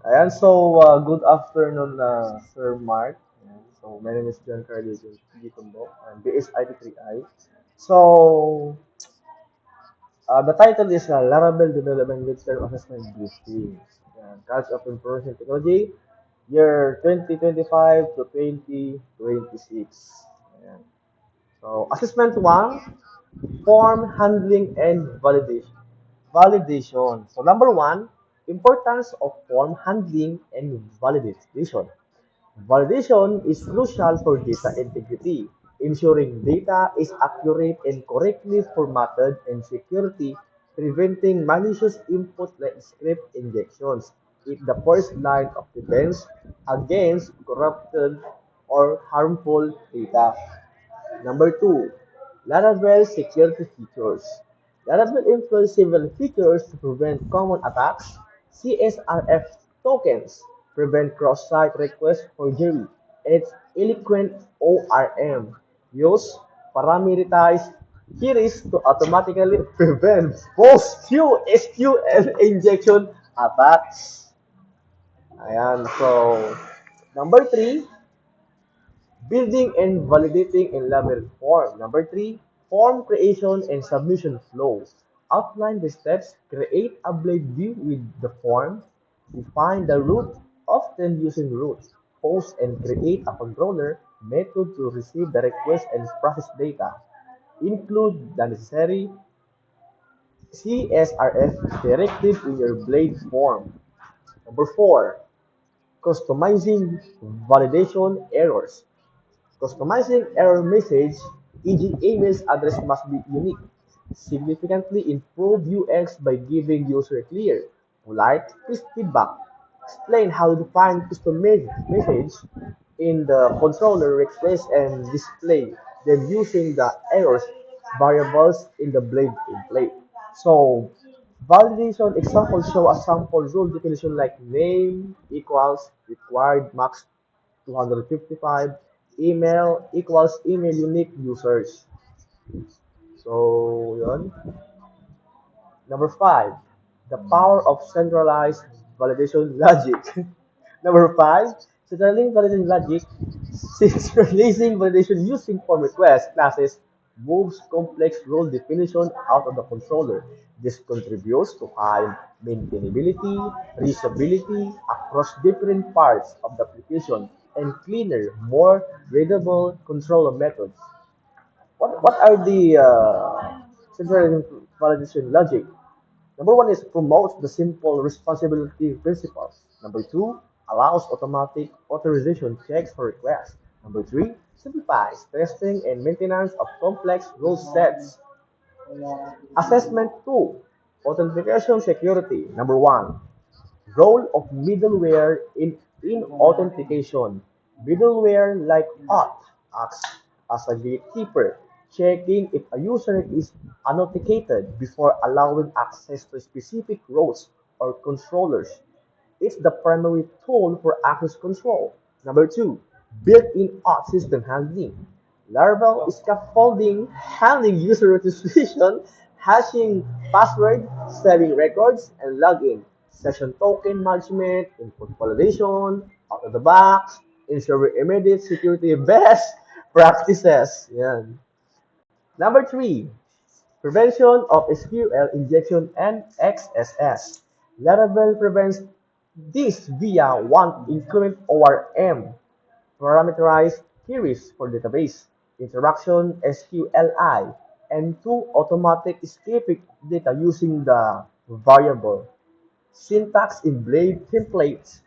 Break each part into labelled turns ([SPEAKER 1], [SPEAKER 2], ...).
[SPEAKER 1] Ayan, so good afternoon, Sir Mark. Ayan, so my name is John Carlos Gitumbo, and BS IT3I. So the title is Laravel Development Midterm Assessment Briefing. Ayan, College of Information Technology, year 2025 to 2026. Ayan. So assessment 1, form handling and validation. Validation. So number 1, importance of form handling and validation. Validation is crucial for data integrity, ensuring data is accurate and correctly formatted, and security, preventing malicious input like script injections is the first line of defense against corrupted or harmful data. Number 2, Laravel security features. Laravel employs several features to prevent common attacks. CSRF tokens prevent cross-site request forgery. Its eloquent ORM use parameterized queries to automatically prevent post-SQL injection attacks. Ayan, so number 3, building and validating in Laravel form. Number 3, form creation and submission flow. Outline the steps, create a blade view with the form, define the root, often using root, post and create a controller method to receive the request and process data. Include the necessary CSRF directive in your blade form. Number 4, customizing validation errors. Customizing error message, e.g. email's address must be unique. Significantly improve UX by giving user clear, polite feedback. Explain how to find custom message in the controller request and display then using the errors variables in the blade template. So validation examples show a sample rule definition like name equals required max 255, email equals email unique users. So, yun. Number 5, the power of centralized validation logic. Number 5, centralizing validation logic. Since releasing validation using form request classes moves complex role definition out of the controller. This contributes to high maintainability, reusability across different parts of the application, and cleaner, more readable controller methods. What are the centralizing validation logic? Number 1 is promotes the simple responsibility principles. Number 2, allows automatic authorization checks for requests. Number 3, simplifies testing and maintenance of complex rule sets. Assessment 2, authentication security. Number 1, role of middleware in authentication. Middleware like auth acts as a gatekeeper, checking if a user is authenticated before allowing access to specific roles or controllers. It's the primary tool for access control. Number 2, built-in auth system handling. Laravel scaffolding handling user registration, hashing password, saving records, and login. Session token management, input validation, out of the box, ensure immediate security best practices. Yan. Number 3, prevention of SQL injection and XSS. Laravel prevents this via one increment ORM, parameterized queries for database, interaction SQLi, and two automatic escaping data using the variable. Syntax in Blade templates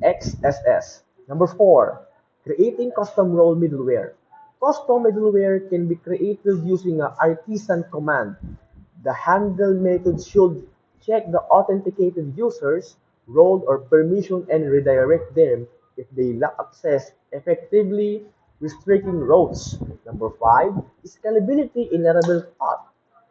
[SPEAKER 1] XSS. Number 4, creating custom role middleware. Custom middleware can be created using an artisan command. The handle method should check the authenticated user's role or permission and redirect them if they lack access, effectively restricting roles. Number 5, scalability in Laravel path.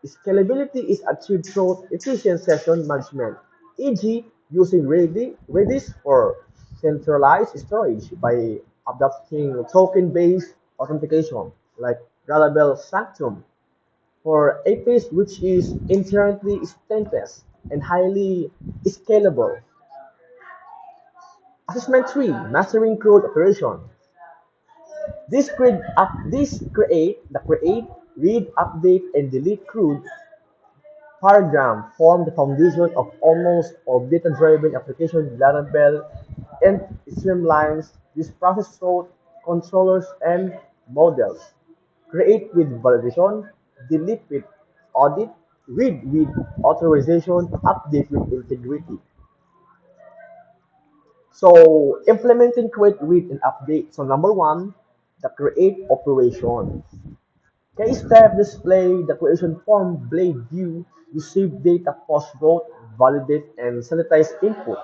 [SPEAKER 1] Scalability is achieved through efficient session management, e.g., using Redis for centralized storage by adopting token-based authentication like Laravel Sanctum for APIs, which is inherently stateless and highly scalable. Assessment 3, mastering code operation. This create, read, update, and delete code paradigm form the foundation of almost all data-driven application Laravel and streamlines this process through controllers and models. Create with validation, delete with audit, read with authorization, update with integrity. So implementing create, read, and update. So number one, the create operation. K-step display the creation form blade view, receive data post route, validate and sanitize input,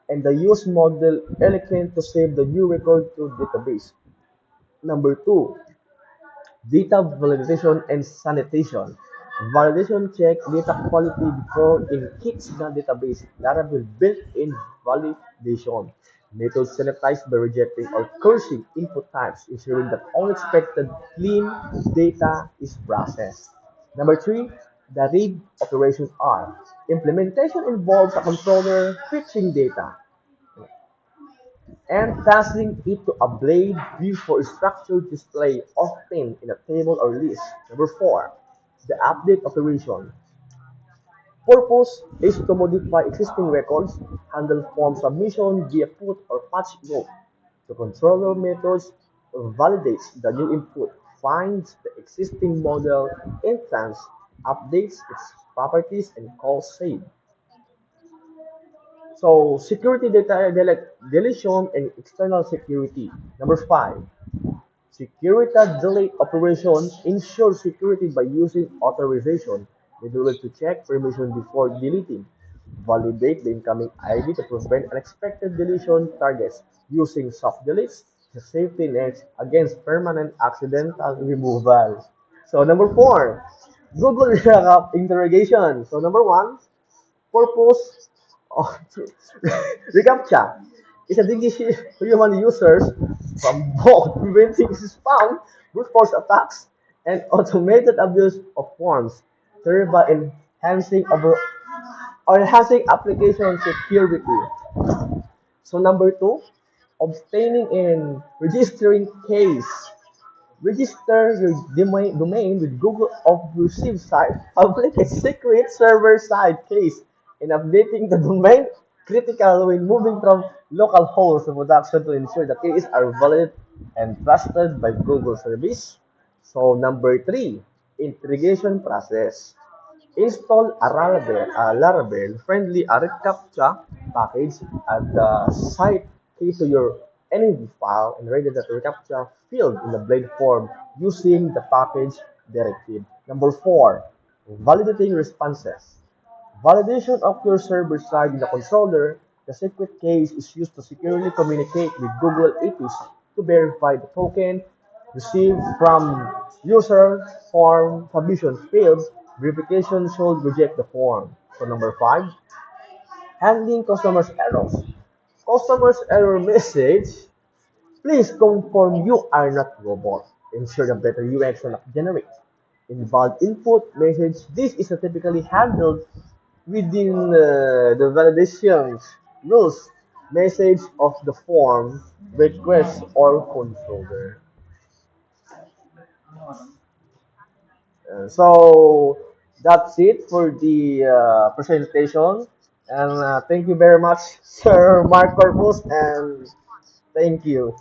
[SPEAKER 1] and the use model elegant to save the new record to database. Number two, data validation and sanitation. Validation check data quality before it hits the database. Laravel built-in validation. Methods sanitize by rejecting or cursing input types, ensuring that all expected clean data is processed. Number three, the read operation R. Implementation involves a controller fetching data and passing it to a blade view for structured display, often in a table or list. Number four, the update operation. Purpose is to modify existing records, handle form submission via put or patch note. The controller methods validates the new input, finds the existing model instance, updates its properties, and calls save. So security data deletion and external security. Number five, security delete operation ensures security by using authorization module to check permission before deleting. Validate the incoming ID to prevent unexpected deletion targets using soft deletes, the safety nets against permanent accidental removal. So number four, Google Lookup interrogation. So number one, purpose of reCAPTCHA is a distinguish human users from both preventing spam, brute force attacks, and automated abuse of forms, thereby enhancing application security. So number two, obtaining and registering case. Register your domain with Google Obfuscip site, public and secret server side case, and updating the domain critical when moving from local host to production to ensure the keys are valid and trusted by Google service. So number three, integration process. Install a Laravel friendly RCAPTCHA package at the site key to your NAV file and read the RCAPTCHA field in the blade form using the package directive. Number four, validating responses. Validation of your server side in the controller, the secret case is used to securely communicate with Google APIs to verify the token received from user form submission failed. Verification should reject the form. So number five, handling customers errors. Customers error message. Please confirm you are not robot. Ensure the better UX will not generate. Invalid input message. This is typically handled within the validation rules message of the form request or controller. So that's it for the presentation. And thank you very much, Sir Mark Corpus, and thank you.